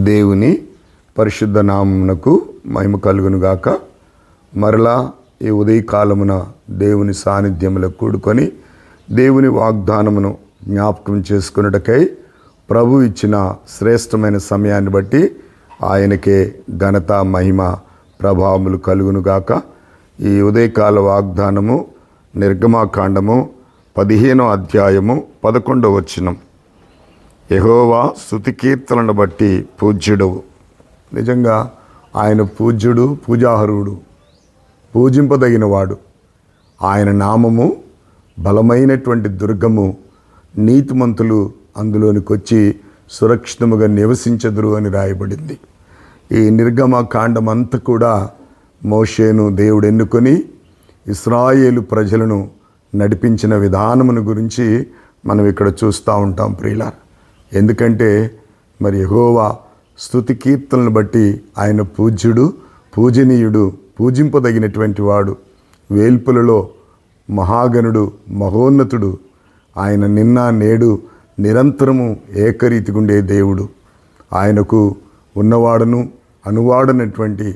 దేవుని పరిశుద్ధ నామమునకు మహిమ కలుగునుగాక. మరలా ఈ ఉదయకాలమున దేవుని సాన్నిధ్యములో కూడుకొని దేవుని వాగ్దానమును జ్ఞాపకం చేసుకున్నటకై ప్రభు ఇచ్చిన శ్రేష్టమైన సమయాన్ని బట్టి ఆయనకే ఘనత, మహిమ, ప్రభావములు కలుగునుగాక. ఈ ఉదయకాల వాగ్దానము నిర్గమాకాండము 15వ అధ్యాయము 11వ వచనం. యెహోవా స్తుతి కీర్తనను బట్టి పూజ్యుడవు. నిజంగా ఆయన పూజ్యుడు, పూజార్హుడు, పూజింపదగినవాడు. ఆయన నామము బలమైనటువంటి దుర్గము. నీతిమంతులు అందులోనికి వచ్చి సురక్షితముగా నివసించదురు అని రాయబడింది. ఈ నిర్గమకాండం అంతా కూడా మోషేను దేవుడు ఎన్నుకొని ఇశ్రాయేలు ప్రజలను నడిపించిన విధానమును గురించి మనం ఇక్కడ చూస్తూ ఉంటాం ప్రియులారా. ఎందుకంటే మరి యెహోవా స్తుతి కీర్తనలను బట్టి ఆయన పూజ్యుడు, పూజనీయుడు, పూజింపదగినటువంటి వాడు, వేల్పులలో మహాగణుడు, మహోన్నతుడు. ఆయన నిన్న నేడు నిరంతరము ఏకరీతిగా ఉండే దేవుడు. ఆయనకు ఉన్నవాడను అనువాడనటువంటి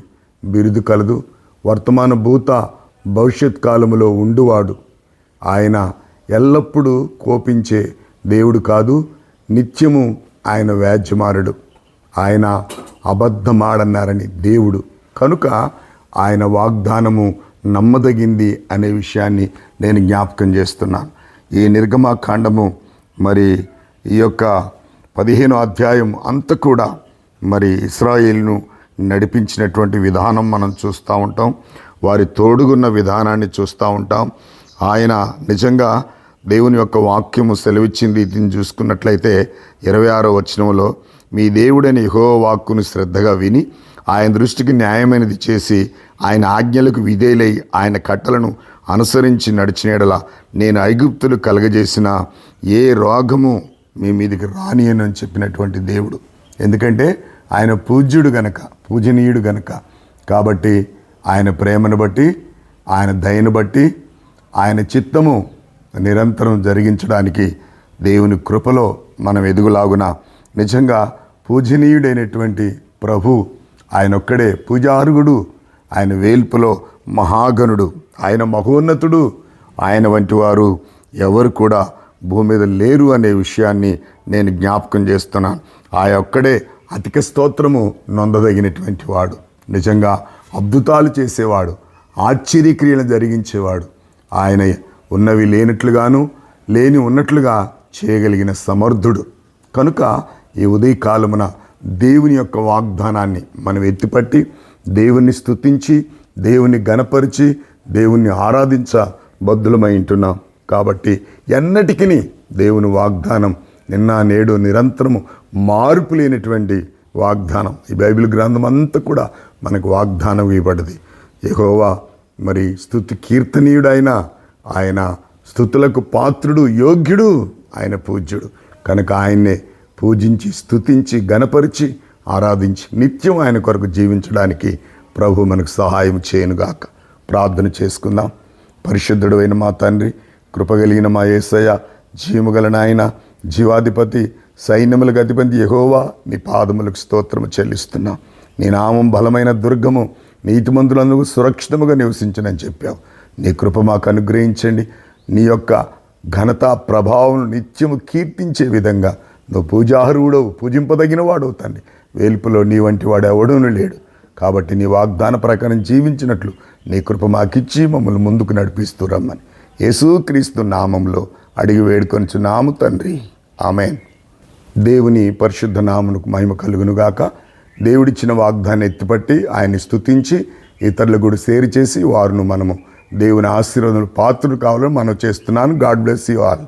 బిరుదు కలదు. వర్తమాన భూత భవిష్యత్ కాలములో ఉండువాడు. ఆయన ఎల్లప్పుడూ కోపించే దేవుడు కాదు, నిత్యము ఆయన వ్యాజ్యమారుడు. ఆయన అబద్ధమాడన్నారని దేవుడు కనుక ఆయన వాగ్దానము నమ్మదగింది అనే విషయాన్ని నేను జ్ఞాపకం చేస్తున్నాను. ఈ నిర్గమకాండము మరి ఈ యొక్క 15వ అధ్యాయం అంతా కూడా మరి ఇశ్రాయేలును నడిపించినటువంటి విధానం మనం చూస్తూ ఉంటాం. వారి తోడుగున్న విధానాన్ని చూస్తూ ఉంటాం. ఆయన నిజంగా దేవుని యొక్క వాక్యము సెలవిచ్చింది. దీన్ని చూసుకున్నట్లయితే 26వ వచనంలో, మీ దేవుడైన యెహోవా వాక్కును శ్రద్ధగా విని ఆయన దృష్టికి న్యాయమైనది చేసి ఆయన ఆజ్ఞలకు విధేయులై ఆయన కట్టలను అనుసరించి నడిచిన నేను ఐగుప్తులు కలగజేసిన ఏ రోగము మీ మీదికి రానియను అని చెప్పినటువంటి దేవుడు. ఎందుకంటే ఆయన పూజ్యుడు గనక, పూజనీయుడు గనక. కాబట్టి ఆయన ప్రేమను బట్టి, ఆయన దయను బట్టి, ఆయన చిత్తము నిరంతరం జరిగించడానికి దేవుని కృపలో మనం ఎదుగులాగున నిజంగా పూజనీయుడైనటువంటి ప్రభు ఆయన ఒక్కడే పూజార్హుడు. ఆయన వేల్పులో మహాగణుడు, ఆయన మహోన్నతుడు. ఆయన వంటి వారు ఎవరు కూడా భూమి మీద లేరు అనే విషయాన్ని నేను జ్ఞాపకం చేస్తున్నాను. ఆ ఒక్కడే అధిక స్తోత్రము నొందదగినటువంటి వాడు. నిజంగా అద్భుతాలు చేసేవాడు, ఆశ్చర్యక్రియలు జరిగించేవాడు. ఆయన ఉన్నవి లేనట్లుగాను, లేని ఉన్నట్లుగా చేయగలిగిన సమర్థుడు. కనుక ఈ ఉదయకాలమున దేవుని యొక్క వాగ్దానాన్ని మనం ఎత్తిపట్టి దేవుణ్ణి స్తుతించి, దేవుని గణపరిచి, దేవుణ్ణి ఆరాధించ బద్ధులమై ఉంటున్నాం. కాబట్టి ఎన్నటికీ దేవుని వాగ్దానం నిన్న నేడు నిరంతరము మార్పు లేనటువంటి వాగ్దానం. ఈ బైబిల్ గ్రంథం అంతా కూడా మనకు వాగ్దానం ఇవ్వబడింది. యెహోవా మరి స్తుతి కీర్తనీయుడైన ఆయన స్తుతులకు పాత్రుడు, యోగ్యుడు, ఆయన పూజ్యుడు. కనుక ఆయన్నే పూజించి, స్తుతించి, గణపరిచి, ఆరాధించి నిత్యం ఆయన కొరకు జీవించడానికి ప్రభు మనకు సహాయం చేయనుగాక. ప్రార్థన చేసుకుందాం. పరిశుద్ధుడు అయిన మా తండ్రి, కృపగలిగిన మా యేసయ్య, జీవముగల నాయన, జీవాధిపతి, సైన్యములకు అధిపతి యెహోవా, నీ పాదములకు స్తోత్రము చెల్లిస్తున్నాం. నీ నామం బలమైన దుర్గము, నీతిమంతులందుకు సురక్షితముగా నివసించనని చెప్పావు. నీ కృప మాకు అనుగ్రహించండి. నీ యొక్క ఘనత, ప్రభావం నిత్యము కీర్తించే విధంగా నువ్వు పూజార్హుడవు, పూజింపదగిన వాడవు తండ్రి. వేల్పులో నీ వంటి వాడు ఎవడూనూ లేడు. కాబట్టి నీ వాగ్దాన ప్రకారం జీవించినట్లు నీ కృప మాకిచ్చి మమ్మల్ని ముందుకు నడిపిస్తూ రమ్మని యేసుక్రీస్తు నామంలో అడిగి వేడుకొనుచున్నాము తండ్రి, ఆమేన్. దేవుని పరిశుద్ధ నామమునకు మహిమ కలుగునుగాక. దేవుడిచ్చిన వాగ్దాన్ని ఎత్తిపట్టి ఆయన్ని స్తుతించి ఇతరులకు కూడా షేర్ చేసి వారును మనము దేవుని ఆశీర్వాదాలు పాత్రలు కావాలని మనం చేస్తున్నాను. God bless you all.